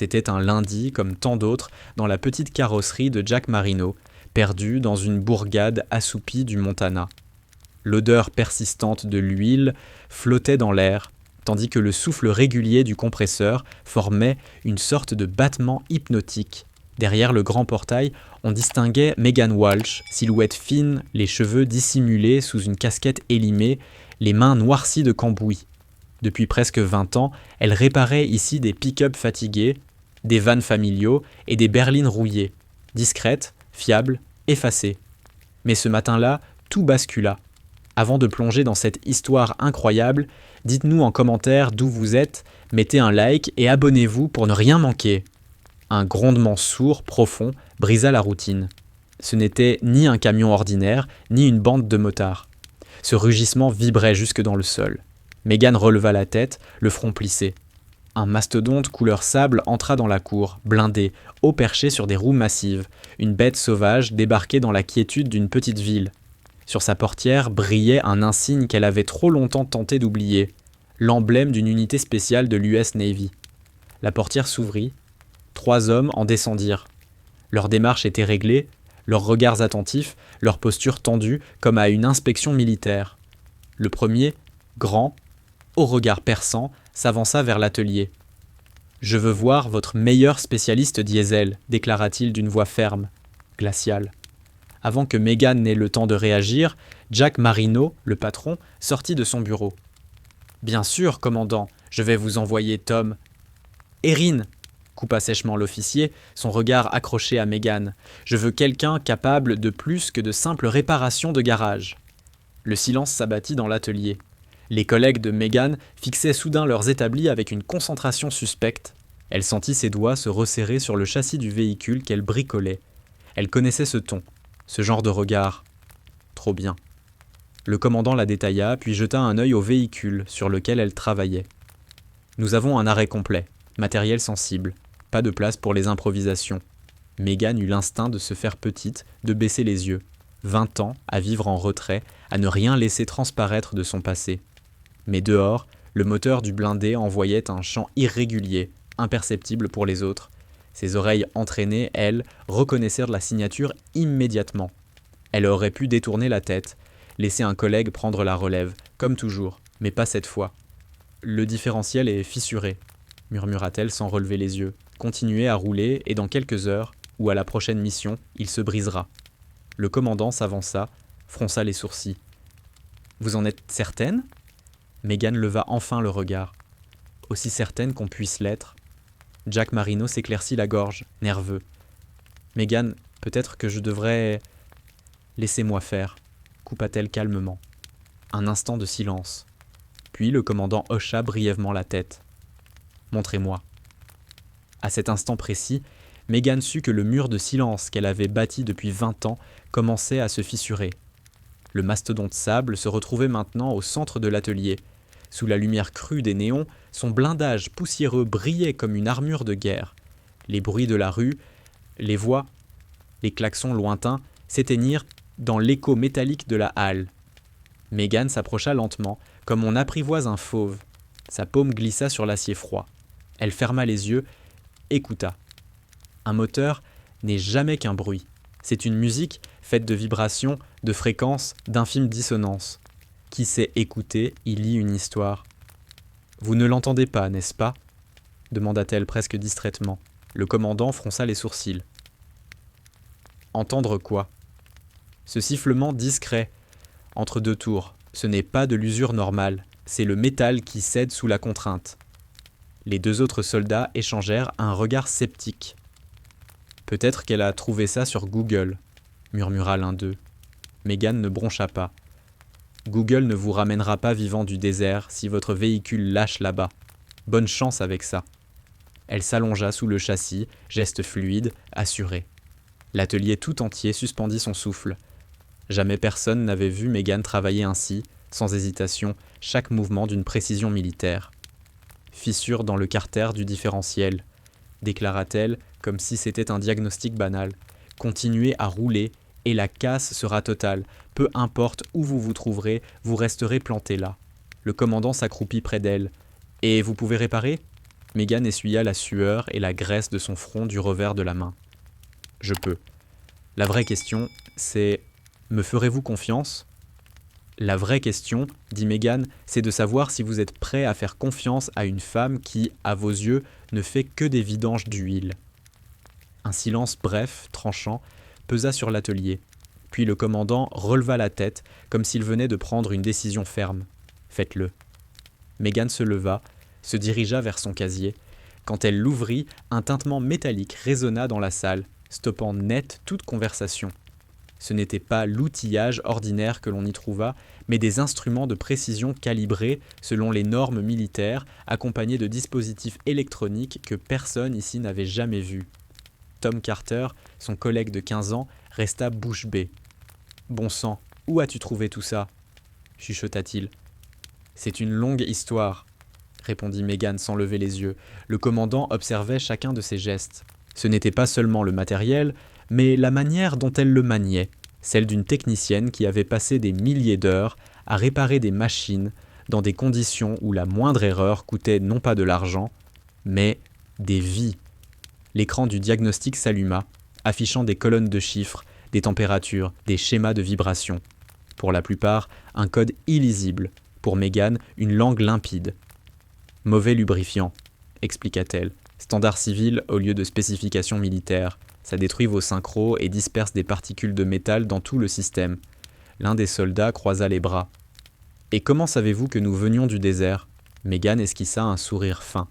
C'était un lundi, comme tant d'autres, dans la petite carrosserie de Jack Marino, perdu dans une bourgade assoupie du Montana. L'odeur persistante de l'huile flottait dans l'air, tandis que le souffle régulier du compresseur formait une sorte de battement hypnotique. Derrière le grand portail, on distinguait Megan Walsh, silhouette fine, les cheveux dissimulés sous une casquette élimée, les mains noircies de cambouis. Depuis presque 20 ans, elle réparait ici des pick-up fatigués, des vannes familiaux et des berlines rouillées, discrètes, fiables, effacées. Mais ce matin-là, tout bascula. Avant de plonger dans cette histoire incroyable, dites-nous en commentaire d'où vous êtes, mettez un like et abonnez-vous pour ne rien manquer. Un grondement sourd, profond, brisa la routine. Ce n'était ni un camion ordinaire, ni une bande de motards. Ce rugissement vibrait jusque dans le sol. Megan releva la tête, le front plissé. Un mastodonte couleur sable entra dans la cour, blindé, haut perché sur des roues massives, une bête sauvage débarquée dans la quiétude d'une petite ville. Sur sa portière brillait un insigne qu'elle avait trop longtemps tenté d'oublier, l'emblème d'une unité spéciale de l'US Navy. La portière s'ouvrit, 3 hommes en descendirent. Leur démarche était réglée, leurs regards attentifs, leur posture tendue comme à une inspection militaire. Le premier, grand, au regard perçant, s'avança vers l'atelier. « Je veux voir votre meilleur spécialiste diesel », déclara-t-il d'une voix ferme, glaciale. Avant que Megan n'ait le temps de réagir, Jack Marino, le patron, sortit de son bureau. « Bien sûr, commandant, je vais vous envoyer Tom. »« Erin !» coupa sèchement l'officier, son regard accroché à Megan. « Je veux quelqu'un capable de plus que de simples réparations de garage. » Le silence s'abattit dans l'atelier. Les collègues de Megan fixaient soudain leurs établis avec une concentration suspecte. Elle sentit ses doigts se resserrer sur le châssis du véhicule qu'elle bricolait. Elle connaissait ce ton, ce genre de regard. Trop bien. Le commandant la détailla, puis jeta un œil au véhicule sur lequel elle travaillait. Nous avons un arrêt complet, matériel sensible, pas de place pour les improvisations. Megan eut l'instinct de se faire petite, de baisser les yeux. 20 ans à vivre en retrait, à ne rien laisser transparaître de son passé. Mais dehors, le moteur du blindé envoyait un chant irrégulier, imperceptible pour les autres. Ses oreilles entraînées, elles, reconnaissèrent la signature immédiatement. Elle aurait pu détourner la tête, laisser un collègue prendre la relève, comme toujours, mais pas cette fois. « Le différentiel est fissuré », murmura-t-elle sans relever les yeux. « Continuez à rouler et dans quelques heures, ou à la prochaine mission, il se brisera. » Le commandant s'avança, fronça les sourcils. « Vous en êtes certaine ?» Megan leva enfin le regard. Aussi certaine qu'on puisse l'être. Jack Marino s'éclaircit la gorge, nerveux. « Megan, peut-être que je devrais... » « Laissez-moi faire, » coupa-t-elle calmement. Un instant de silence. Puis le commandant hocha brièvement la tête. « Montrez-moi. » À cet instant précis, Megan sut que le mur de silence qu'elle avait bâti depuis 20 ans commençait à se fissurer. Le mastodonte sable se retrouvait maintenant au centre de l'atelier. Sous la lumière crue des néons, son blindage poussiéreux brillait comme une armure de guerre. Les bruits de la rue, les voix, les klaxons lointains s'éteignirent dans l'écho métallique de la halle. Megan s'approcha lentement, comme on apprivoise un fauve. Sa paume glissa sur l'acier froid. Elle ferma les yeux, écouta. Un moteur n'est jamais qu'un bruit. C'est une musique faite de vibrations, de fréquences, d'infimes dissonances. Qui sait écouter, y lit une histoire. « Vous ne l'entendez pas, n'est-ce pas ?» demanda-t-elle presque distraitement. Le commandant fronça les sourcils. « Entendre quoi ?» Ce sifflement discret, entre 2 tours, ce n'est pas de l'usure normale, c'est le métal qui cède sous la contrainte. Les 2 autres soldats échangèrent un regard sceptique. « Peut-être qu'elle a trouvé ça sur Google », murmura l'un d'eux. Megan ne broncha pas. « Google ne vous ramènera pas vivant du désert si votre véhicule lâche là-bas. Bonne chance avec ça. » Elle s'allongea sous le châssis, geste fluide, assuré. L'atelier tout entier suspendit son souffle. Jamais personne n'avait vu Megan travailler ainsi, sans hésitation, chaque mouvement d'une précision militaire. « Fissure dans le carter du différentiel », déclara-t-elle comme si c'était un diagnostic banal. « Continuez à rouler et la casse sera totale. Peu importe où vous vous trouverez, vous resterez planté là. » Le commandant s'accroupit près d'elle. « Et vous pouvez réparer ?» Megan essuya la sueur et la graisse de son front du revers de la main. « Je peux. La vraie question, c'est « Me ferez-vous confiance ?» La vraie question, dit Megan, c'est de savoir si vous êtes prêt à faire confiance à une femme qui, à vos yeux, ne fait que des vidanges d'huile. Un silence bref, tranchant, pesa sur l'atelier. Puis le commandant releva la tête, comme s'il venait de prendre une décision ferme. « Faites-le. » Megan se leva, se dirigea vers son casier. Quand elle l'ouvrit, un tintement métallique résonna dans la salle, stoppant net toute conversation. Ce n'était pas l'outillage ordinaire que l'on y trouva, mais des instruments de précision calibrés selon les normes militaires, accompagnés de dispositifs électroniques que personne ici n'avait jamais vus. Tom Carter, son collègue de 15 ans, resta bouche bée. « Bon sang, où as-tu trouvé tout ça ?» chuchota-t-il. « C'est une longue histoire », répondit Megan sans lever les yeux. Le commandant observait chacun de ses gestes. Ce n'était pas seulement le matériel, mais la manière dont elle le maniait, celle d'une technicienne qui avait passé des milliers d'heures à réparer des machines dans des conditions où la moindre erreur coûtait non pas de l'argent, mais des vies. L'écran du diagnostic s'alluma, affichant des colonnes de chiffres, des températures, des schémas de vibration. Pour la plupart, un code illisible. Pour Megan, une langue limpide. « Mauvais lubrifiant », expliqua-t-elle. « Standard civil au lieu de spécification militaire. Ça détruit vos synchros et disperse des particules de métal dans tout le système. » L'un des soldats croisa les bras. « Et comment savez-vous que nous venions du désert ?» Megan esquissa un sourire fin.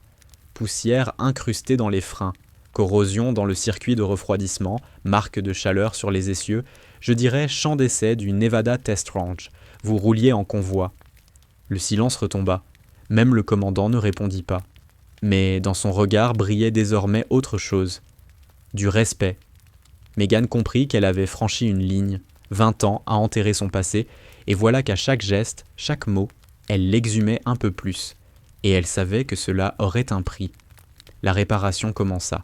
Poussière incrustée dans les freins, corrosion dans le circuit de refroidissement, marque de chaleur sur les essieux, je dirais champ d'essai du Nevada Test Ranch. Vous rouliez en convoi. Le silence retomba. Même le commandant ne répondit pas. Mais dans son regard brillait désormais autre chose. Du respect. Megan comprit qu'elle avait franchi une ligne, 20 ans à enterrer son passé, et voilà qu'à chaque geste, chaque mot, elle l'exhumait un peu plus. Et elle savait que cela aurait un prix. La réparation commença.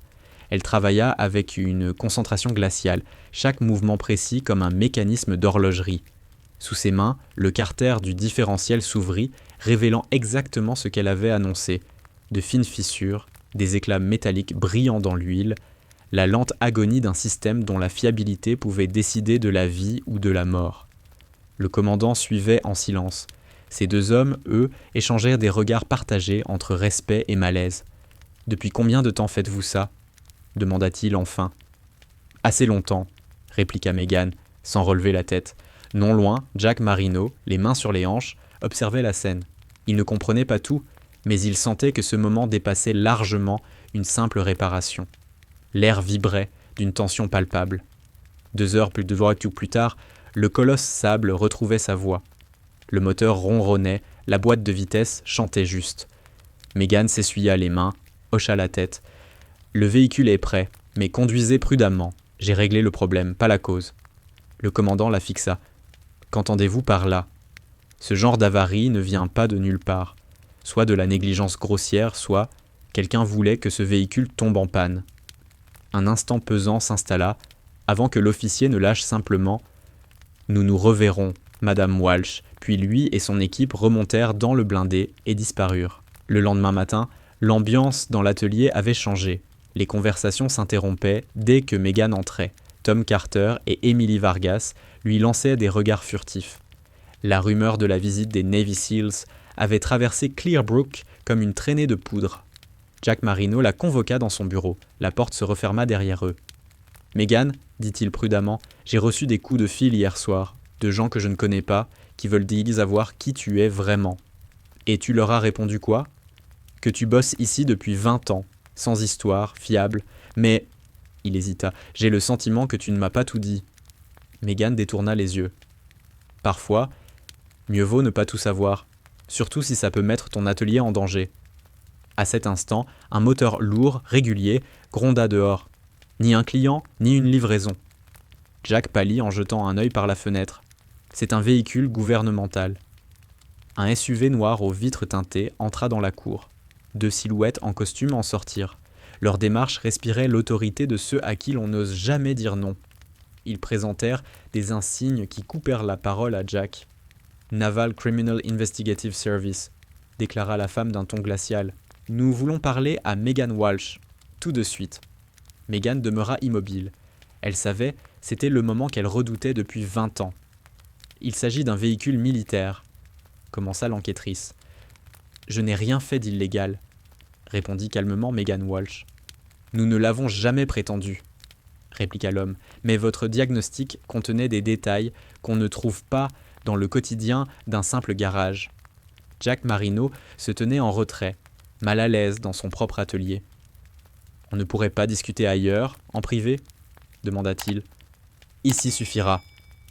Elle travailla avec une concentration glaciale, chaque mouvement précis comme un mécanisme d'horlogerie. Sous ses mains, le carter du différentiel s'ouvrit, révélant exactement ce qu'elle avait annoncé. De fines fissures, des éclats métalliques brillant dans l'huile, la lente agonie d'un système dont la fiabilité pouvait décider de la vie ou de la mort. Le commandant suivait en silence. Ces deux hommes, eux, échangèrent des regards partagés entre respect et malaise. « Depuis combien de temps faites-vous ça ?» demanda-t-il enfin. « Assez longtemps », répliqua Megan, sans relever la tête. Non loin, Jack Marino, les mains sur les hanches, observait la scène. Il ne comprenait pas tout, mais il sentait que ce moment dépassait largement une simple réparation. L'air vibrait d'une tension palpable. 2 heures plus tard, le colosse sable retrouvait sa voix. Le moteur ronronnait, la boîte de vitesse chantait juste. Megan s'essuya les mains, hocha la tête. « Le véhicule est prêt, mais conduisez prudemment. J'ai réglé le problème, pas la cause. » Le commandant la fixa. « Qu'entendez-vous par là ?» Ce genre d'avarie ne vient pas de nulle part. Soit de la négligence grossière, soit quelqu'un voulait que ce véhicule tombe en panne. Un instant pesant s'installa, avant que l'officier ne lâche simplement « Nous nous reverrons, Madame Walsh », puis lui et son équipe remontèrent dans le blindé et disparurent. Le lendemain matin, l'ambiance dans l'atelier avait changé. Les conversations s'interrompaient dès que Megan entrait. Tom Carter et Emily Vargas lui lançaient des regards furtifs. La rumeur de la visite des Navy Seals avait traversé Clearbrook comme une traînée de poudre. Jack Marino la convoqua dans son bureau. La porte se referma derrière eux. « Megan, dit-il prudemment, j'ai reçu des coups de fil hier soir, de gens que je ne connais pas, qui veulent savoir qui tu es vraiment. Et tu leur as répondu quoi ? Que tu bosses ici depuis 20 ans, sans histoire, fiable, mais... » Il hésita. « J'ai le sentiment que tu ne m'as pas tout dit. » Megan détourna les yeux. « Parfois, mieux vaut ne pas tout savoir, surtout si ça peut mettre ton atelier en danger. » À cet instant, un moteur lourd, régulier, gronda dehors. Ni un client, ni une livraison. Jack pâlit en jetant un œil par la fenêtre. C'est un véhicule gouvernemental. Un SUV noir aux vitres teintées entra dans la cour. 2 silhouettes en costume en sortirent. Leur démarche respirait l'autorité de ceux à qui l'on n'ose jamais dire non. Ils présentèrent des insignes qui coupèrent la parole à Jack. « Naval Criminal Investigative Service », déclara la femme d'un ton glacial. Nous voulons parler à Megan Walsh, tout de suite. Megan demeura immobile. Elle savait, c'était le moment qu'elle redoutait depuis 20 ans. Il s'agit d'un véhicule militaire, commença l'enquêtrice. Je n'ai rien fait d'illégal, répondit calmement Megan Walsh. Nous ne l'avons jamais prétendu, répliqua l'homme, mais votre diagnostic contenait des détails qu'on ne trouve pas dans le quotidien d'un simple garage. Jack Marino se tenait en retrait, mal à l'aise dans son propre atelier. On ne pourrait pas discuter ailleurs, en privé ? Demanda-t-il. Ici suffira,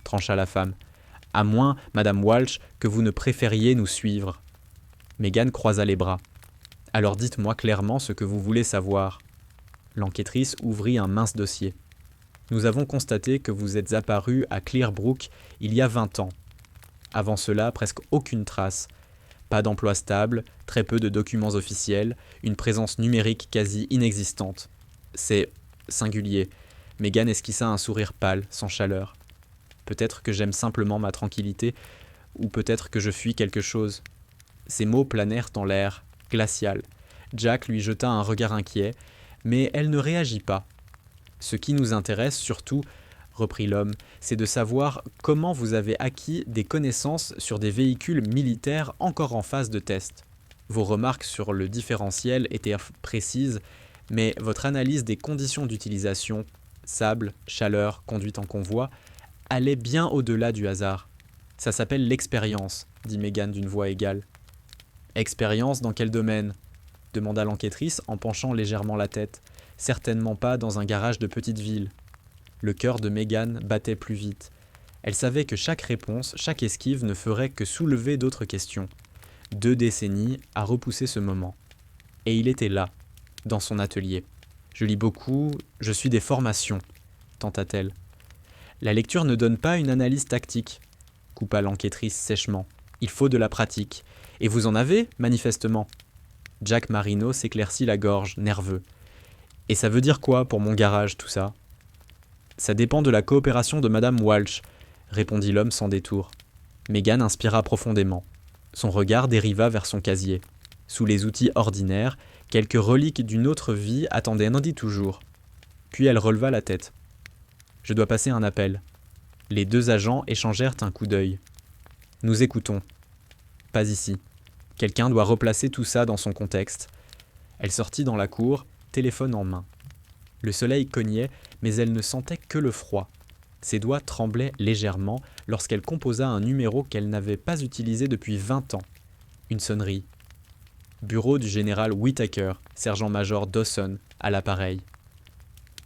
trancha la femme. À moins, Madame Walsh, que vous ne préfériez nous suivre. Megan croisa les bras. Alors dites-moi clairement ce que vous voulez savoir. L'enquêtrice ouvrit un mince dossier. Nous avons constaté que vous êtes apparu à Clearbrook il y a 20 ans. Avant cela, presque aucune trace. Pas d'emploi stable, très peu de documents officiels, une présence numérique quasi inexistante. C'est singulier. Megan esquissa un sourire pâle, sans chaleur. Peut-être que j'aime simplement ma tranquillité, ou peut-être que je fuis quelque chose. Ces mots planèrent dans l'air, glacial. Jack lui jeta un regard inquiet, mais elle ne réagit pas. Ce qui nous intéresse surtout, reprit l'homme, c'est de savoir comment vous avez acquis des connaissances sur des véhicules militaires encore en phase de test. Vos remarques sur le différentiel étaient précises, mais votre analyse des conditions d'utilisation, sable, chaleur, conduite en convoi, allait bien au-delà du hasard. Ça s'appelle l'expérience, dit Megan d'une voix égale. Expérience dans quel domaine ? Demanda l'enquêtrice en penchant légèrement la tête. Certainement pas dans un garage de petite ville. Le cœur de Megan battait plus vite. Elle savait que chaque réponse, chaque esquive ne ferait que soulever d'autres questions. 2 décennies à repousser ce moment. Et il était là, dans son atelier. Je lis beaucoup, je suis des formations, tenta-t-elle. La lecture ne donne pas une analyse tactique, coupa l'enquêtrice sèchement. Il faut de la pratique. Et vous en avez, manifestement. Jack Marino s'éclaircit la gorge, nerveux. Et ça veut dire quoi pour mon garage, tout ça ? Ça dépend de la coopération de Madame Walsh, répondit l'homme sans détour. Megan inspira profondément. Son regard dériva vers son casier. Sous les outils ordinaires, quelques reliques d'une autre vie attendaient Nandy toujours. Puis elle releva la tête. Je dois passer un appel. Les 2 agents échangèrent un coup d'œil. Nous écoutons. Pas ici. Quelqu'un doit replacer tout ça dans son contexte. Elle sortit dans la cour, téléphone en main. Le soleil cognait, mais elle ne sentait que le froid. Ses doigts tremblaient légèrement lorsqu'elle composa un numéro qu'elle n'avait pas utilisé depuis 20 ans. Une sonnerie. Bureau du général Whittaker, sergent-major Dawson, à l'appareil.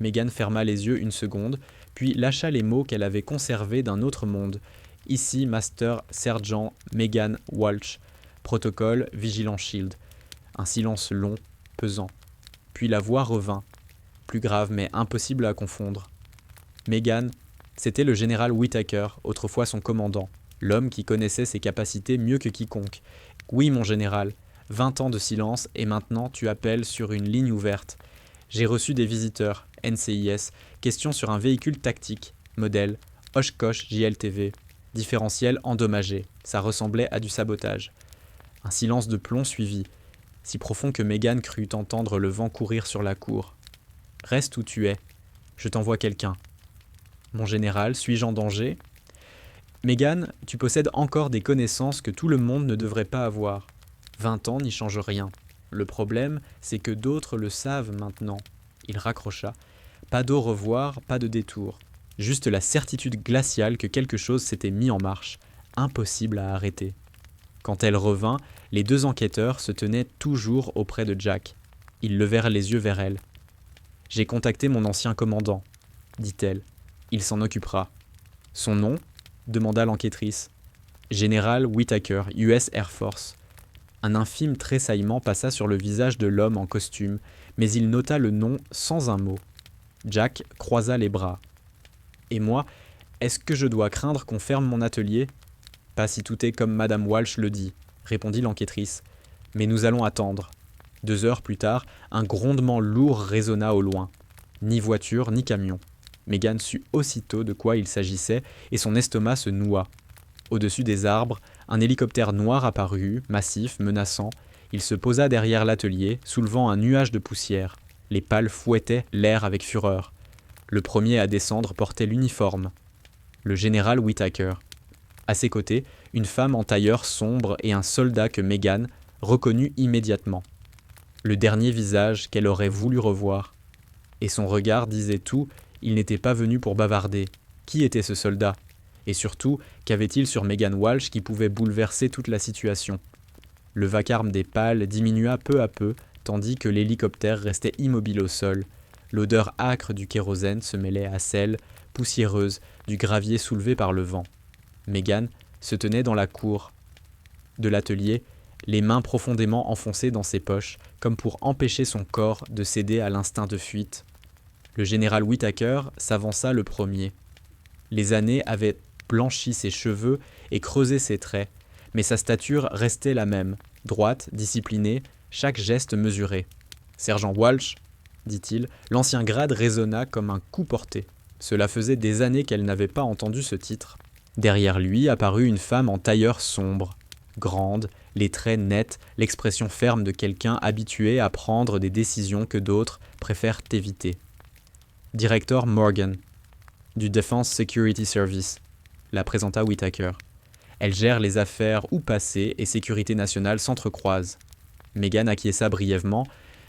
Megan ferma les yeux une seconde, puis lâcha les mots qu'elle avait conservés d'un autre monde. Ici, Master Sergent Megan Walsh. Protocole Vigilant Shield. Un silence long, pesant. Puis la voix revint. Plus grave mais impossible à confondre. Megan, c'était le général Whittaker, autrefois son commandant, l'homme qui connaissait ses capacités mieux que quiconque. Oui, mon général, 20 ans de silence et maintenant tu appelles sur une ligne ouverte. J'ai reçu des visiteurs, NCIS, questions sur un véhicule tactique, modèle, Oshkosh JLTV, différentiel endommagé, ça ressemblait à du sabotage. Un silence de plomb suivit, si profond que Megan crut entendre le vent courir sur la cour. Reste où tu es, je t'envoie quelqu'un. Mon général, suis-je en danger ? Megan, tu possèdes encore des connaissances que tout le monde ne devrait pas avoir. 20 ans n'y changent rien. Le problème, c'est que d'autres le savent maintenant. Il raccrocha. Pas d'au revoir, pas de détour. Juste la certitude glaciale que quelque chose s'était mis en marche. Impossible à arrêter. Quand elle revint, les 2 enquêteurs se tenaient toujours auprès de Jack. Ils levèrent les yeux vers elle. « J'ai contacté mon ancien commandant, » dit-elle. « Il s'en occupera. »« Son nom ?» demanda l'enquêtrice. « Général Whittaker, US Air Force. » Un infime tressaillement passa sur le visage de l'homme en costume, mais il nota le nom sans un mot. Jack croisa les bras. « Et moi, est-ce que je dois craindre qu'on ferme mon atelier ? » « Pas si tout est comme Madame Walsh le dit, » répondit l'enquêtrice. « Mais nous allons attendre. » 2 heures plus tard, un grondement lourd résonna au loin. Ni voiture, ni camion. Megan sut aussitôt de quoi il s'agissait et son estomac se noua. Au-dessus des arbres, un hélicoptère noir apparut, massif, menaçant. Il se posa derrière l'atelier, soulevant un nuage de poussière. Les pales fouettaient l'air avec fureur. Le premier à descendre portait l'uniforme, le général Whittaker. À ses côtés, une femme en tailleur sombre et un soldat que Megan reconnut immédiatement. Le dernier visage qu'elle aurait voulu revoir. Et son regard disait tout, il n'était pas venu pour bavarder. Qui était ce soldat ? Et surtout, qu'avait-il sur Megan Walsh qui pouvait bouleverser toute la situation ? Le vacarme des pales diminua peu à peu, tandis que l'hélicoptère restait immobile au sol. L'odeur âcre du kérosène se mêlait à celle, poussiéreuse, du gravier soulevé par le vent. Megan se tenait dans la cour de l'atelier, les mains profondément enfoncées dans ses poches, comme pour empêcher son corps de céder à l'instinct de fuite. Le général Whittaker s'avança le premier. Les années avaient blanchi ses cheveux et creusé ses traits, mais sa stature restait la même, droite, disciplinée, chaque geste mesuré. « Sergent Walsh », dit-il, l'ancien grade résonna comme un coup porté. Cela faisait des années qu'elle n'avait pas entendu ce titre. Derrière lui apparut une femme en tailleur sombre, grande, les traits nets, l'expression ferme de quelqu'un habitué à prendre des décisions que d'autres préfèrent éviter. Directeur Morgan, du Defense Security Service, la présenta Whittaker. Elle gère les affaires ou passées et sécurité nationale s'entrecroisent. Megan acquiesça brièvement,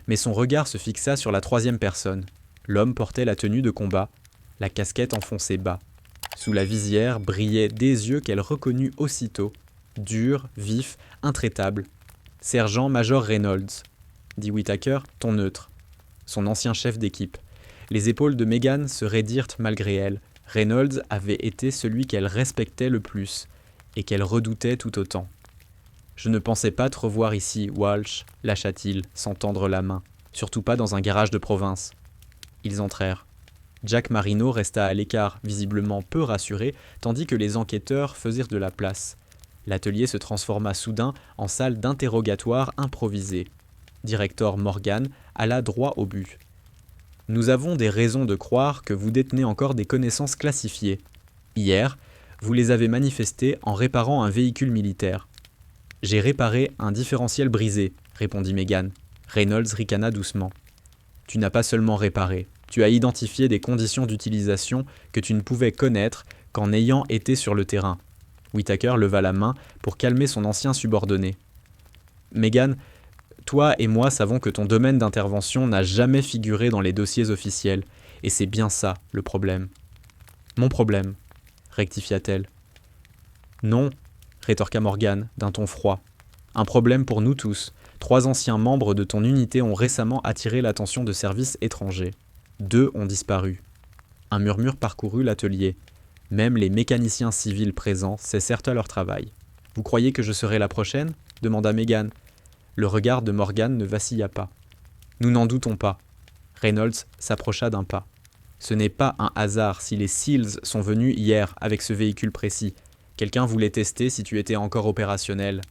mais son regard se fixa sur la troisième personne. L'homme portait la tenue de combat, la casquette enfoncée bas. Sous la visière brillaient des yeux qu'elle reconnut aussitôt, durs, vifs, intraitables. « Sergent-major Reynolds », dit Whittaker, ton neutre, son ancien chef d'équipe. Les épaules de Megan se raidirent malgré elle. Reynolds avait été celui qu'elle respectait le plus, et qu'elle redoutait tout autant. « Je ne pensais pas te revoir ici, Walsh, lâcha-t-il, sans tendre la main. Surtout pas dans un garage de province. » Ils entrèrent. Jack Marino resta à l'écart, visiblement peu rassuré, tandis que les enquêteurs faisirent de la place. L'atelier se transforma soudain en salle d'interrogatoire improvisée. Directeur Morgan alla droit au but. « Nous avons des raisons de croire que vous détenez encore des connaissances classifiées. Hier, vous les avez manifestées en réparant un véhicule militaire. »« J'ai réparé un différentiel brisé, » répondit Megan. Reynolds ricana doucement. « Tu n'as pas seulement réparé. Tu as identifié des conditions d'utilisation que tu ne pouvais connaître qu'en ayant été sur le terrain. » Whittaker leva la main pour calmer son ancien subordonné. « Megan, toi et moi savons que ton domaine d'intervention n'a jamais figuré dans les dossiers officiels, et c'est bien ça le problème. »« Mon problème », rectifia-t-elle. « Non, » rétorqua Morgan d'un ton froid. « Un problème pour nous tous. 3 anciens membres de ton unité ont récemment attiré l'attention de services étrangers. 2 ont disparu. » Un murmure parcourut l'atelier. Même les mécaniciens civils présents cessèrent à leur travail. « Vous croyez que je serai la prochaine ?» demanda Megan. Le regard de Morgan ne vacilla pas. « Nous n'en doutons pas. » Reynolds s'approcha d'un pas. « Ce n'est pas un hasard si les SEALs sont venus hier avec ce véhicule précis. Quelqu'un voulait tester si tu étais encore opérationnel. »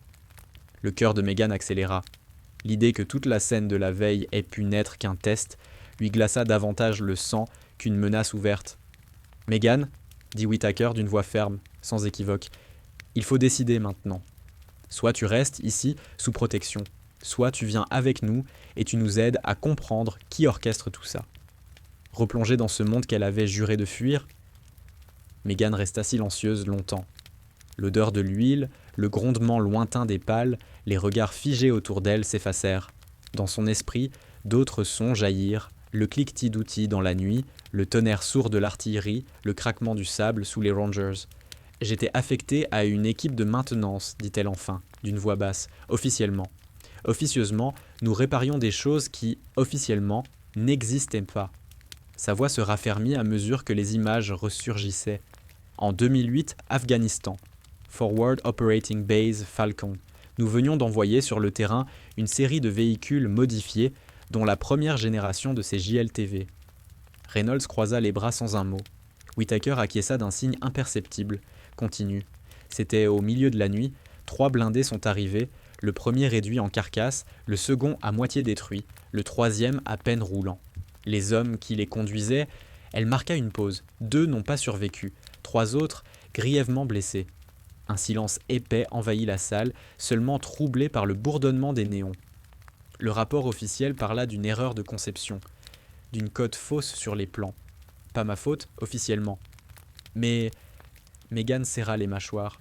Le cœur de Megan accéléra. L'idée que toute la scène de la veille ait pu n'être qu'un test lui glaça davantage le sang qu'une menace ouverte. « Megan ?» dit Whittaker d'une voix ferme, sans équivoque. « Il faut décider maintenant. Soit tu restes ici sous protection, soit tu viens avec nous et tu nous aides à comprendre qui orchestre tout ça. » Replongée dans ce monde qu'elle avait juré de fuir, Megan resta silencieuse longtemps. L'odeur de l'huile, le grondement lointain des pales, les regards figés autour d'elle s'effacèrent. Dans son esprit, d'autres sons jaillirent, le cliquetis d'outils dans la nuit, le tonnerre sourd de l'artillerie, le craquement du sable sous les Rangers. « J'étais affectée à une équipe de maintenance, dit-elle enfin, d'une voix basse, officiellement. Officieusement, nous réparions des choses qui, officiellement, n'existaient pas. » Sa voix se raffermit à mesure que les images ressurgissaient. En 2008, Afghanistan. Forward Operating Base Falcon. Nous venions d'envoyer sur le terrain une série de véhicules modifiés, dont la première génération de ces JLTV. Reynolds croisa les bras sans un mot. Whittaker acquiesça d'un signe imperceptible. Continue. C'était au milieu de la nuit. 3 blindés sont arrivés, le premier réduit en carcasse, le second à moitié détruit, le troisième à peine roulant. Les hommes qui les conduisaient, elle marqua une pause. 2 n'ont pas survécu, 3 autres grièvement blessés. Un silence épais envahit la salle, seulement troublé par le bourdonnement des néons. Le rapport officiel parla d'une erreur de conception, d'une cote fausse sur les plans. Pas ma faute, officiellement. Mais Megan serra les mâchoires.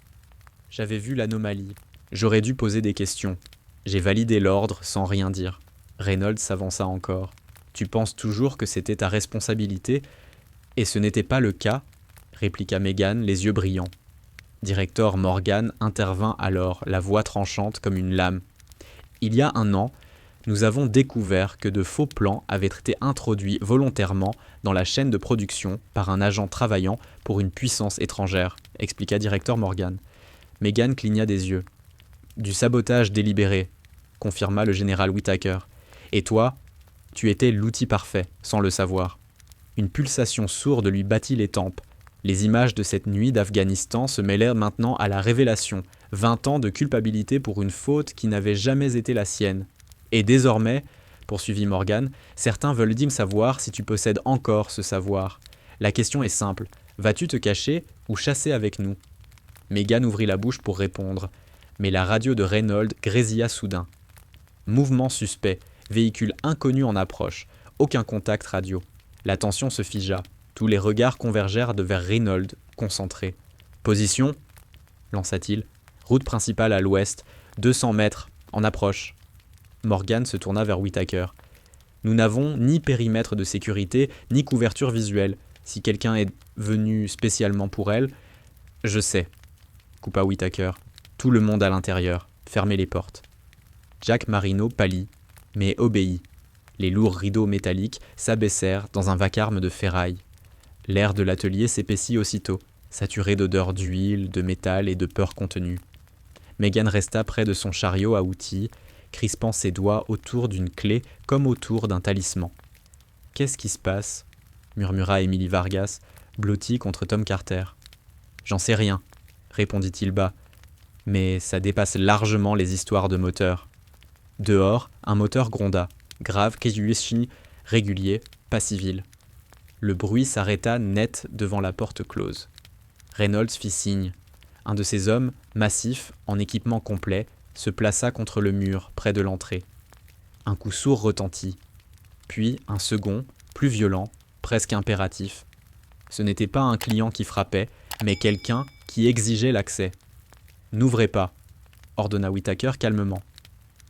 J'avais vu l'anomalie. J'aurais dû poser des questions. J'ai validé l'ordre sans rien dire. Reynolds s'avança encore. Tu penses toujours que c'était ta responsabilité ? Et ce n'était pas le cas, répliqua Megan, les yeux brillants. Directeur Morgan intervint alors, la voix tranchante comme une lame. Il y a 1 an, nous avons découvert que de faux plans avaient été introduits volontairement dans la chaîne de production par un agent travaillant pour une puissance étrangère, expliqua Directeur Morgan. Megan cligna des yeux. Du sabotage délibéré, confirma le général Whittaker. Et toi, tu étais l'outil parfait, sans le savoir. Une pulsation sourde lui battit les tempes. Les images de cette nuit d'Afghanistan se mêlèrent maintenant à la révélation, 20 ans de culpabilité pour une faute qui n'avait jamais été la sienne. Et désormais, poursuivit Morgan, certains veulent me savoir si tu possèdes encore ce savoir. La question est simple, vas-tu te cacher ou chasser avec nous ? Megan ouvrit la bouche pour répondre, mais la radio de Reynolds grésilla soudain. Mouvement suspect, véhicule inconnu en approche, aucun contact radio. La tension se figea, tous les regards convergèrent vers Reynolds, concentré. Position, lança-t-il. Route principale à l'ouest, 200 mètres, en approche. Morgan se tourna vers Whittaker. Nous n'avons ni périmètre de sécurité, ni couverture visuelle. Si quelqu'un est venu spécialement pour elle, je sais, coupa Whittaker. Tout le monde à l'intérieur. Fermez les portes. Jack Marino pâlit, mais obéit. Les lourds rideaux métalliques s'abaissèrent dans un vacarme de ferraille. L'air de l'atelier s'épaissit aussitôt, saturé d'odeurs d'huile, de métal et de peur contenue. Megan resta près de son chariot à outils, crispant ses doigts autour d'une clé comme autour d'un talisman. « Qu'est-ce qui se passe » murmura Emily Vargas, blottie contre Tom Carter. « J'en sais rien » répondit-il bas, mais ça dépasse largement les histoires de moteurs. Dehors, un moteur gronda, grave, régulier, pas civil. Le bruit s'arrêta net devant la porte close. Reynolds fit signe. Un de ses hommes, massif, en équipement complet, se plaça contre le mur, près de l'entrée. Un coup sourd retentit. Puis un second, plus violent, presque impératif. Ce n'était pas un client qui frappait, mais quelqu'un qui exigeait l'accès. « N'ouvrez pas », ordonna Whittaker calmement.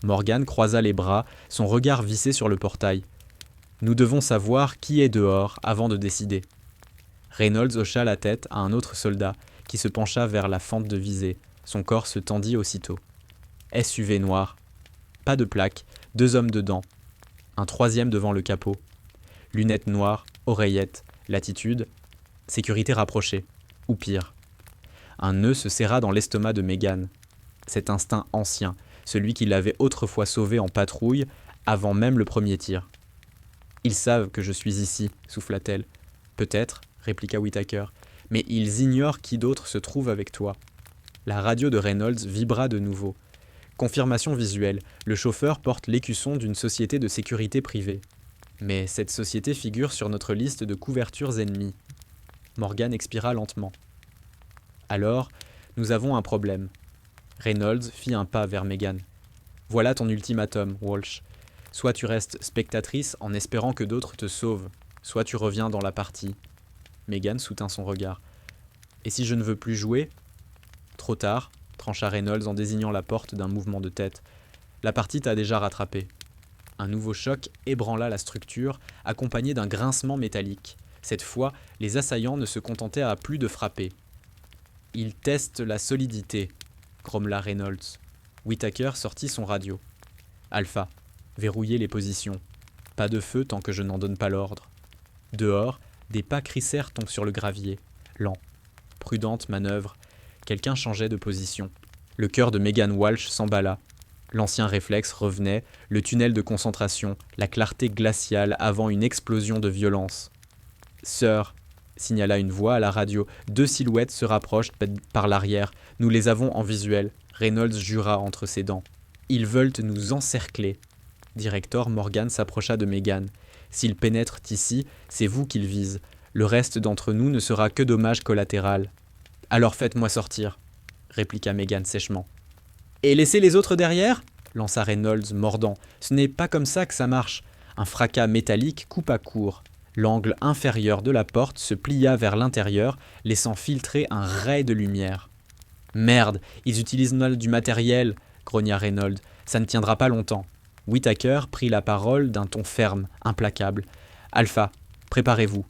Morgan croisa les bras, son regard vissé sur le portail. « Nous devons savoir qui est dehors avant de décider. » Reynolds hocha la tête à un autre soldat, qui se pencha vers la fente de visée. Son corps se tendit aussitôt. SUV noir. Pas de plaque, 2 hommes dedans. Un 3e devant le capot. Lunettes noires, oreillettes, latitude, sécurité rapprochée. Ou pire. Un nœud se serra dans l'estomac de Megan. Cet instinct ancien, celui qui l'avait autrefois sauvé en patrouille, avant même le premier tir. « Ils savent que je suis ici, souffla-t-elle. « Peut-être, répliqua Whittaker, mais ils ignorent qui d'autre se trouve avec toi. » La radio de Reynolds vibra de nouveau. Confirmation visuelle, le chauffeur porte l'écusson d'une société de sécurité privée. Mais cette société figure sur notre liste de couvertures ennemies. Morgan expira lentement. Alors, nous avons un problème. Reynolds fit un pas vers Megan. Voilà ton ultimatum, Walsh. Soit tu restes spectatrice en espérant que d'autres te sauvent, soit tu reviens dans la partie. Megan soutint son regard. Et si je ne veux plus jouer ? Trop tard, trancha Reynolds en désignant la porte d'un mouvement de tête. La partie t'a déjà rattrapé. Un nouveau choc ébranla la structure, accompagné d'un grincement métallique. Cette fois, les assaillants ne se contentaient à plus de frapper. Ils testent la solidité, grommela Reynolds. Whittaker sortit son radio. Alpha, verrouillez les positions. Pas de feu tant que je n'en donne pas l'ordre. Dehors, des pas crissèrent tombent sur le gravier. Lent. Prudente manœuvre. Quelqu'un changeait de position. Le cœur de Megan Walsh s'emballa. L'ancien réflexe revenait, le tunnel de concentration, la clarté glaciale avant une explosion de violence. « Sœur !» signala une voix à la radio. 2 silhouettes se rapprochent par l'arrière. Nous les avons en visuel. Reynolds jura entre ses dents. Ils veulent nous encercler. Directeur Morgan s'approcha de Megan. S'ils pénètrent ici, c'est vous qu'ils visent. Le reste d'entre nous ne sera que dommage collatéral. Alors faites-moi sortir. répliqua Megan sèchement. Et laisser les autres derrière lança Reynolds, mordant. Ce n'est pas comme ça que ça marche. Un fracas métallique coupa court. L'angle inférieur de la porte se plia vers l'intérieur, laissant filtrer un ray de lumière. Merde, ils utilisent mal du matériel, grogna Reynolds. Ça ne tiendra pas longtemps. Whittaker prit la parole d'un ton ferme, implacable. Alpha, préparez-vous.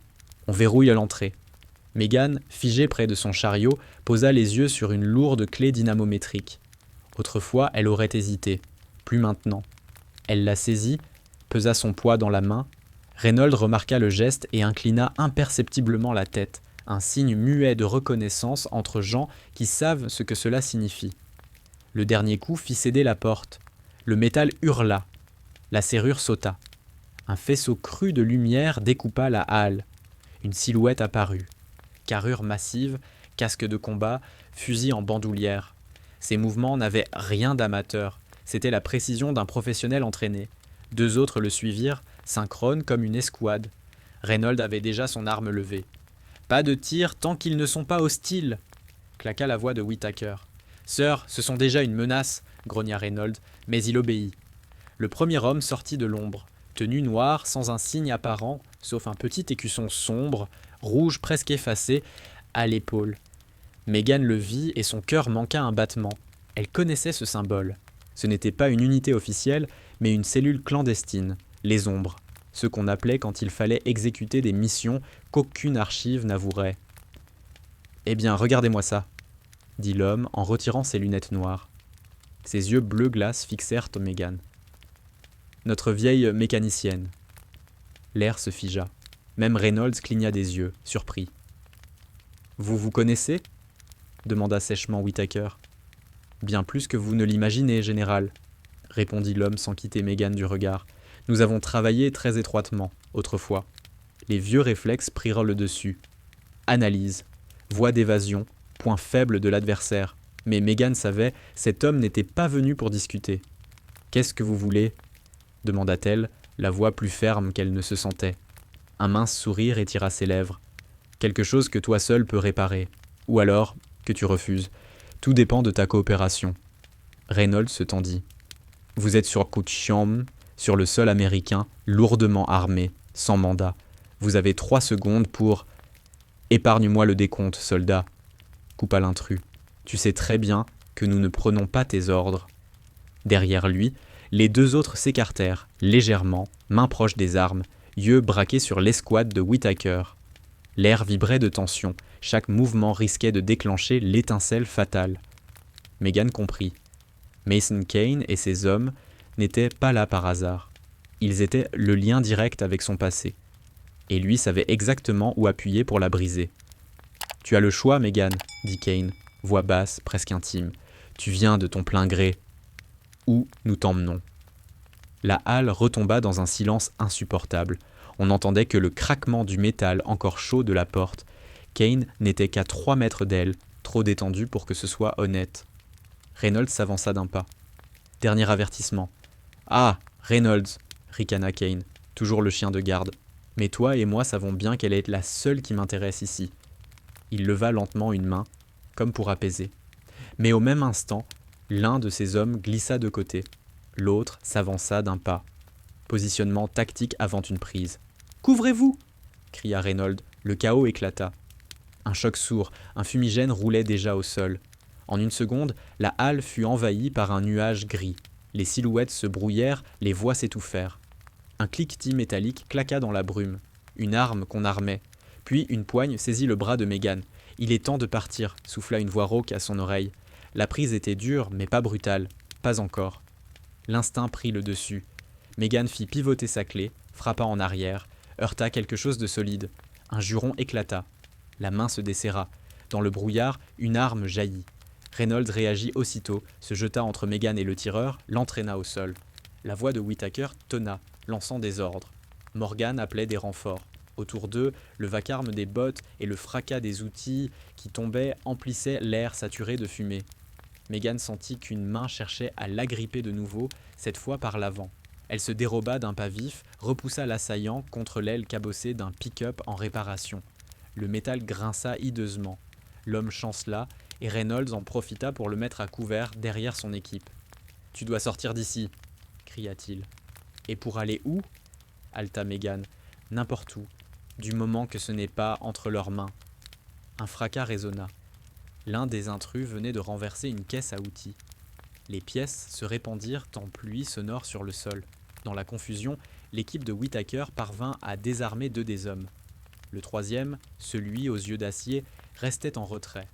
On verrouille à l'entrée. Megan, figée près de son chariot, posa les yeux sur une lourde clé dynamométrique. Autrefois, elle aurait hésité. Plus maintenant. Elle la saisit, pesa son poids dans la main. Reynolds remarqua le geste et inclina imperceptiblement la tête, un signe muet de reconnaissance entre gens qui savent ce que cela signifie. Le dernier coup fit céder la porte. Le métal hurla. La serrure sauta. Un faisceau cru de lumière découpa la halle. Une silhouette apparut. Carrure massive, casque de combat, fusil en bandoulière. Ses mouvements n'avaient rien d'amateur. C'était la précision d'un professionnel entraîné. 2 autres le suivirent, synchrones comme une escouade. Reynolds avait déjà son arme levée. « Pas de tir tant qu'ils ne sont pas hostiles !» claqua la voix de Whittaker. « Sir, ce sont déjà une menace !» grogna Reynolds, mais il obéit. Le premier homme sortit de l'ombre, tenue noire, sans un signe apparent, sauf un petit écusson sombre, rouge presque effacé, à l'épaule. Megan le vit et son cœur manqua un battement. Elle connaissait ce symbole. Ce n'était pas une unité officielle, mais une cellule clandestine, les ombres, ce qu'on appelait quand il fallait exécuter des missions qu'aucune archive n'avouerait. « Eh bien, regardez-moi ça !» dit l'homme en retirant ses lunettes noires. Ses yeux bleu glace fixèrent Megan. « Notre vieille mécanicienne. » L'air se figea. Même Reynolds cligna des yeux, surpris. « Vous vous connaissez ?» demanda sèchement Whittaker. « Bien plus que vous ne l'imaginez, général, » répondit l'homme sans quitter Megan du regard. « Nous avons travaillé très étroitement, autrefois. » Les vieux réflexes prirent le dessus. Analyse, voie d'évasion, point faible de l'adversaire. Mais Megan savait, cet homme n'était pas venu pour discuter. « Qu'est-ce que vous voulez ?» demanda-t-elle, la voix plus ferme qu'elle ne se sentait. Un mince sourire étira ses lèvres. « Quelque chose que toi seul peux réparer. Ou alors, que tu refuses. Tout dépend de ta coopération. » Reynolds se tendit. « Vous êtes sur Kutcham, sur le sol américain, lourdement armé, sans mandat. Vous avez 3 secondes pour... »« Épargne-moi le décompte, soldat, » coupa l'intrus. « Tu sais très bien que nous ne prenons pas tes ordres. » Derrière lui, les 2 autres s'écartèrent, légèrement, mains proches des armes, yeux braqués sur l'escouade de Whittaker. L'air vibrait de tension, chaque mouvement risquait de déclencher l'étincelle fatale. Megan comprit. Mason Kane et ses hommes n'étaient pas là par hasard. Ils étaient le lien direct avec son passé. Et lui savait exactement où appuyer pour la briser. « Tu as le choix, Megan, » dit Kane, voix basse, presque intime. « Tu viens de ton plein gré. Où nous t'emmenons ?» La halle retomba dans un silence insupportable. On n'entendait que le craquement du métal encore chaud de la porte. Kane n'était qu'à 3 mètres d'elle, trop détendu pour que ce soit honnête. Reynolds s'avança d'un pas. « Dernier avertissement. »« Ah, Reynolds !» ricana Kane, toujours le chien de garde. « Mais toi et moi savons bien qu'elle est la seule qui m'intéresse ici. » Il leva lentement une main, comme pour apaiser. Mais au même instant, l'un de ses hommes glissa de côté. L'autre s'avança d'un pas. Positionnement tactique avant une prise. « Couvrez-vous !» cria Reynolds. Le chaos éclata. Un choc sourd, un fumigène roulait déjà au sol. En une seconde, la halle fut envahie par un nuage gris. Les silhouettes se brouillèrent, les voix s'étouffèrent. Un cliquetis métallique claqua dans la brume. Une arme qu'on armait. Puis une poigne saisit le bras de Megan. « Il est temps de partir », souffla une voix rauque à son oreille. La prise était dure, mais pas brutale. Pas encore. L'instinct prit le dessus. Megan fit pivoter sa clé, frappa en arrière, heurta quelque chose de solide. Un juron éclata. La main se desserra. Dans le brouillard, une arme jaillit. Reynolds réagit aussitôt, se jeta entre Megan et le tireur, l'entraîna au sol. La voix de Whittaker tonna, lançant des ordres. Morgan appelait des renforts. Autour d'eux, le vacarme des bottes et le fracas des outils qui tombaient emplissaient l'air saturé de fumée. Megan sentit qu'une main cherchait à l'agripper de nouveau, cette fois par l'avant. Elle se déroba d'un pas vif, repoussa l'assaillant contre l'aile cabossée d'un pick-up en réparation. Le métal grinça hideusement. L'homme chancela et Reynolds en profita pour le mettre à couvert derrière son équipe. « Tu dois sortir d'ici !» cria-t-il. « Et pour aller où ?» haleta Megan. « N'importe où, du moment que ce n'est pas entre leurs mains. » Un fracas résonna. L'un des intrus venait de renverser une caisse à outils. Les pièces se répandirent en pluie sonore sur le sol. Dans la confusion, l'équipe de Whittaker parvint à désarmer 2 des hommes. Le troisième, celui aux yeux d'acier, restait en retrait,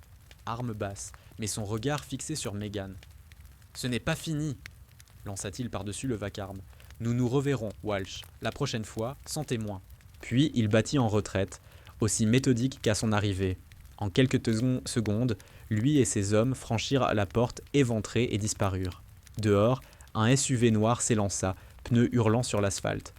arme basse, mais son regard fixé sur Megan. « Ce n'est pas fini !» lança-t-il par-dessus le vacarme. « Nous nous reverrons, Walsh, la prochaine fois, sans témoin. » Puis il battit en retraite, aussi méthodique qu'à son arrivée. En quelques secondes, lui et ses hommes franchirent la porte éventrée et disparurent. Dehors, un SUV noir s'élança, pneus hurlant sur l'asphalte.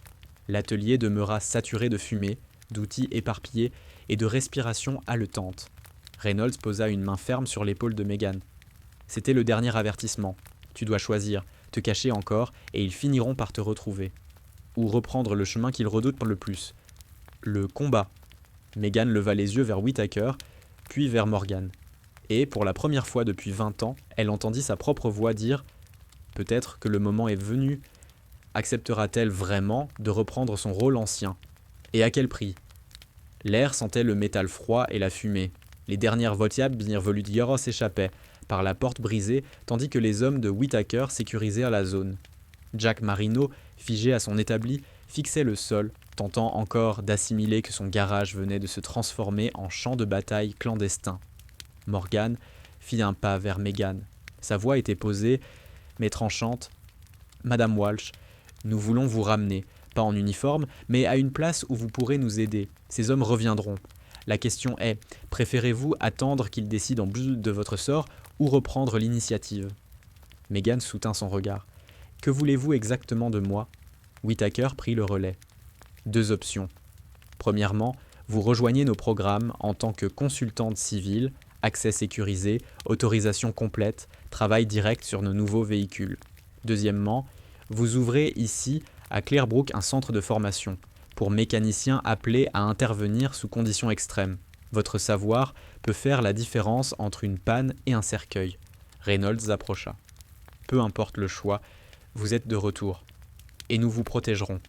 L'atelier demeura saturé de fumée, d'outils éparpillés et de respiration haletante. Reynolds posa une main ferme sur l'épaule de Megan. « C'était le dernier avertissement. Tu dois choisir, te cacher encore, et ils finiront par te retrouver. Ou reprendre le chemin qu'ils redoutent le plus. Le combat. » Megan leva les yeux vers Whittaker, puis vers Morgan. Et, pour la première fois depuis 20 ans, elle entendit sa propre voix dire « Peut-être que le moment est venu. Acceptera-t-elle vraiment de reprendre son rôle ancien ? Et à quel prix ?» L'air sentait le métal froid et la fumée. Les dernières voltigeurs s'échappaient par la porte brisée, tandis que les hommes de Whittaker sécurisèrent la zone. Jack Marino, figé à son établi, fixait le sol, tentant encore d'assimiler que son garage venait de se transformer en champ de bataille clandestin. Morgan fit un pas vers Megan. Sa voix était posée, mais tranchante. « Madame Walsh, nous voulons vous ramener, pas en uniforme, mais à une place où vous pourrez nous aider. Ces hommes reviendront. La question est, préférez-vous attendre qu'ils décident en plus de votre sort ou reprendre l'initiative ?» Megan soutint son regard. « Que voulez-vous exactement de moi ?» Whittaker prit le relais. 2 options. Premièrement, vous rejoignez nos programmes en tant que consultante civile, accès sécurisé, autorisation complète, travail direct sur nos nouveaux véhicules. Deuxièmement, vous ouvrez ici à Clearbrook un centre de formation pour mécaniciens appelés à intervenir sous conditions extrêmes. Votre savoir peut faire la différence entre une panne et un cercueil. Reynolds approcha. Peu importe le choix, vous êtes de retour. Et nous vous protégerons.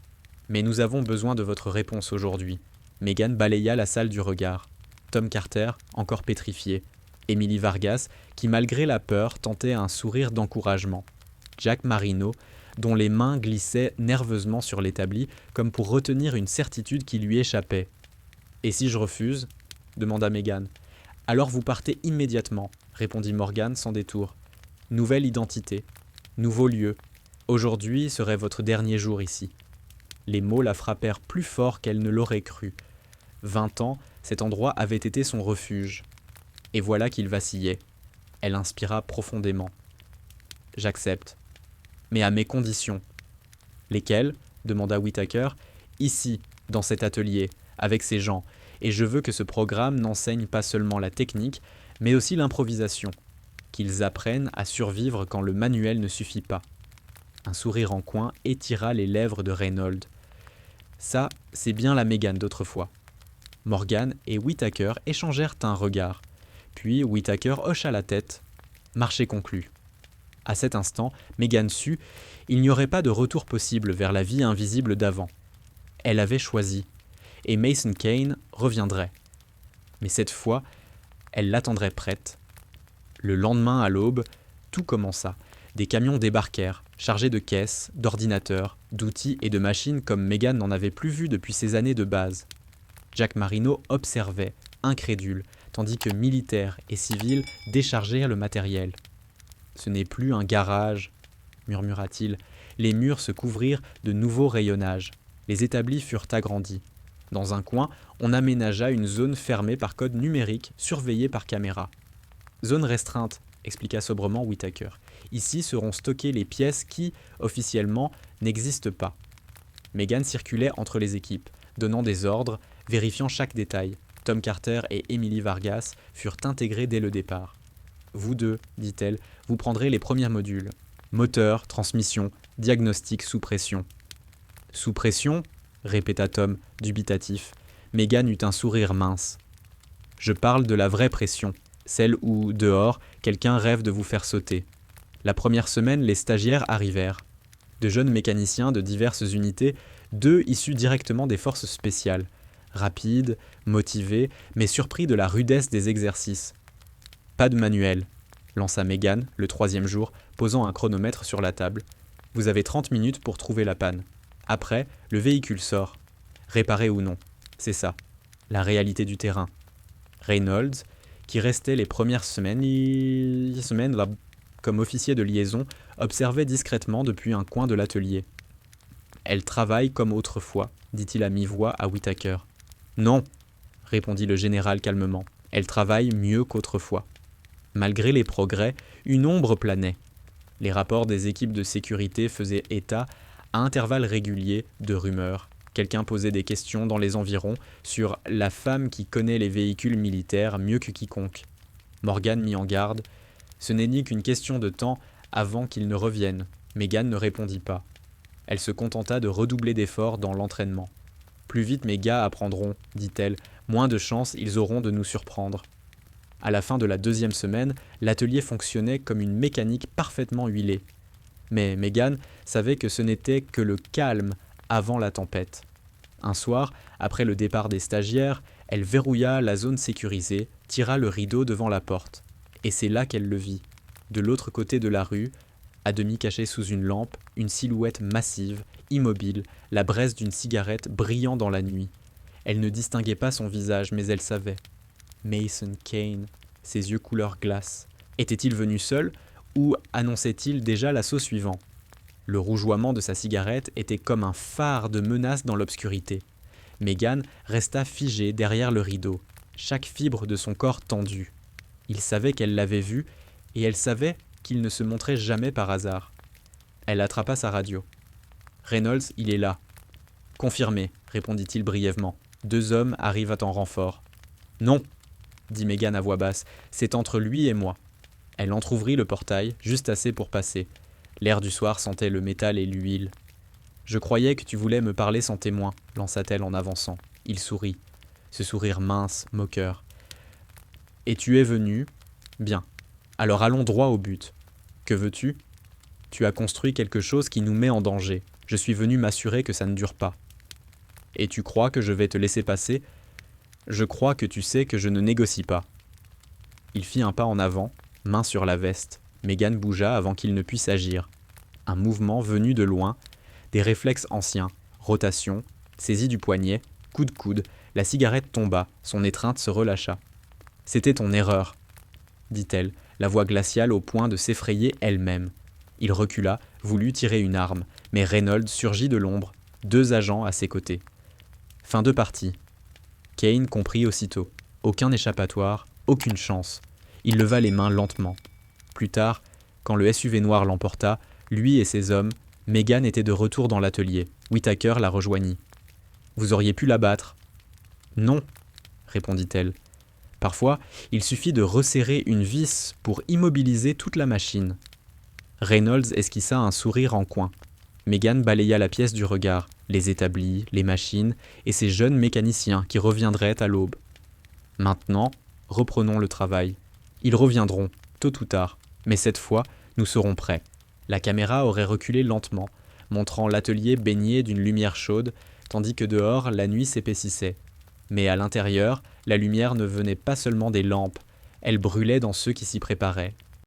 Mais nous avons besoin de votre réponse aujourd'hui. Megan balaya la salle du regard. Tom Carter, encore pétrifié. Emily Vargas, qui malgré la peur tentait un sourire d'encouragement. Jack Marino, dont les mains glissaient nerveusement sur l'établi, comme pour retenir une certitude qui lui échappait. « Et si je refuse ?» demanda Megan. « Alors vous partez immédiatement, » répondit Morgan sans détour. « Nouvelle identité, nouveau lieu. Aujourd'hui serait votre dernier jour ici. » Les mots la frappèrent plus fort qu'elle ne l'aurait cru. 20 ans, cet endroit avait été son refuge. Et voilà qu'il vacillait. Elle inspira profondément. « J'accepte. Mais à mes conditions. »« Lesquelles ?» demanda Whittaker. « Ici, dans cet atelier, avec ces gens. Et je veux que ce programme n'enseigne pas seulement la technique, mais aussi l'improvisation. Qu'ils apprennent à survivre quand le manuel ne suffit pas. » Un sourire en coin étira les lèvres de Reynolds. Ça, c'est bien la Megan d'autrefois. Morgan et Whittaker échangèrent un regard. Puis Whittaker hocha la tête. Marché conclu. À cet instant, Megan sut, il n'y aurait pas de retour possible vers la vie invisible d'avant. Elle avait choisi. Et Mason Kane reviendrait. Mais cette fois, elle l'attendrait prête. Le lendemain à l'aube, tout commença. Des camions débarquèrent, chargés de caisses, d'ordinateurs, d'outils et de machines comme Megan n'en avait plus vu depuis ses années de base. Jack Marino observait, incrédule, tandis que militaires et civils déchargèrent le matériel. « Ce n'est plus un garage, » murmura-t-il. Les murs se couvrirent de nouveaux rayonnages. Les établis furent agrandis. Dans un coin, on aménagea une zone fermée par code numérique, surveillée par caméra. « Zone restreinte », expliqua sobrement Whittaker. « Ici seront stockées les pièces qui, officiellement, n'existent pas. » Megan circulait entre les équipes, donnant des ordres, vérifiant chaque détail. Tom Carter et Emily Vargas furent intégrés dès le départ. « Vous deux, dit-elle, vous prendrez les premiers modules. Moteur, transmission, diagnostic sous pression. »« Sous pression ?» répéta Tom, dubitatif. Megan eut un sourire mince. « Je parle de la vraie pression, celle où, dehors, quelqu'un rêve de vous faire sauter. La première semaine, les stagiaires arrivèrent. De jeunes mécaniciens de diverses unités, 2 issus directement des forces spéciales, rapides, motivés, mais surpris de la rudesse des exercices. « Pas de manuel », lança Megan, le 3e jour, posant un chronomètre sur la table. « Vous avez 30 minutes pour trouver la panne. Après, le véhicule sort. Réparé ou non. C'est ça, la réalité du terrain. » Reynolds, qui restait les premières semaines là, comme officier de liaison, observait discrètement depuis un coin de l'atelier. « Elle travaille comme autrefois, dit-il à mi-voix à Whittaker. « Non, répondit le général calmement. Elle travaille mieux qu'autrefois. » Malgré les progrès, une ombre planait. Les rapports des équipes de sécurité faisaient état, à intervalles réguliers, de rumeurs. Quelqu'un posait des questions dans les environs sur la femme qui connaît les véhicules militaires mieux que quiconque. Morgan mit en garde. Ce n'est ni qu'une question de temps avant qu'ils ne reviennent. Megan ne répondit pas. Elle se contenta de redoubler d'efforts dans l'entraînement. Plus vite mes gars apprendront, dit-elle, moins de chances ils auront de nous surprendre. À la fin de la 2e semaine, l'atelier fonctionnait comme une mécanique parfaitement huilée. Mais Megan savait que ce n'était que le calme avant la tempête. Un soir, après le départ des stagiaires, elle verrouilla la zone sécurisée, tira le rideau devant la porte. Et c'est là qu'elle le vit. De l'autre côté de la rue, à demi cachée sous une lampe, une silhouette massive, immobile, la braise d'une cigarette brillant dans la nuit. Elle ne distinguait pas son visage, mais elle savait. Mason Kane, ses yeux couleur glace. Était-il venu seul ou annonçait-il déjà l'assaut suivant ? Le rougeoiement de sa cigarette était comme un phare de menace dans l'obscurité. Megan resta figée derrière le rideau, chaque fibre de son corps tendue. Il savait qu'elle l'avait vu et elle savait qu'il ne se montrait jamais par hasard. Elle attrapa sa radio. « Reynolds, il est là. »« Confirmé, » répondit-il brièvement. « 2 hommes arrivent en renfort. »« Non, » dit Megan à voix basse, « c'est entre lui et moi. » Elle entr'ouvrit le portail, juste assez pour passer. L'air du soir sentait le métal et l'huile. « Je croyais que tu voulais me parler sans témoin, » lança-t-elle en avançant. Il sourit, ce sourire mince, moqueur. « Et tu es venu ? Bien. Alors allons droit au but. Que veux-tu ? Tu as construit quelque chose qui nous met en danger. Je suis venu m'assurer que ça ne dure pas. Et tu crois que je vais te laisser passer ? Je crois que tu sais que je ne négocie pas. » Il fit un pas en avant, main sur la veste. Megan bougea avant qu'il ne puisse agir. Un mouvement venu de loin, des réflexes anciens, rotation, saisie du poignet, coup de coude, la cigarette tomba, son étreinte se relâcha. « C'était ton erreur, » dit-elle, la voix glaciale au point de s'effrayer elle-même. Il recula, voulut tirer une arme, mais Reynolds surgit de l'ombre, 2 agents à ses côtés. Fin de partie. Kane comprit aussitôt. Aucun échappatoire, aucune chance. Il leva les mains lentement. Plus tard, quand le SUV noir l'emporta, lui et ses hommes, Megan était de retour dans l'atelier. Whittaker la rejoignit. « Vous auriez pu l'abattre. »« Non, » répondit-elle. Parfois, il suffit de resserrer une vis pour immobiliser toute la machine. Reynolds esquissa un sourire en coin. Megan balaya la pièce du regard, les établis, les machines et ces jeunes mécaniciens qui reviendraient à l'aube. Maintenant, reprenons le travail. Ils reviendront, tôt ou tard, mais cette fois, nous serons prêts. La caméra aurait reculé lentement, montrant l'atelier baigné d'une lumière chaude, tandis que dehors, la nuit s'épaississait. Mais à l'intérieur, la lumière ne venait pas seulement des lampes, elle brûlait dans ceux qui s'y préparaient,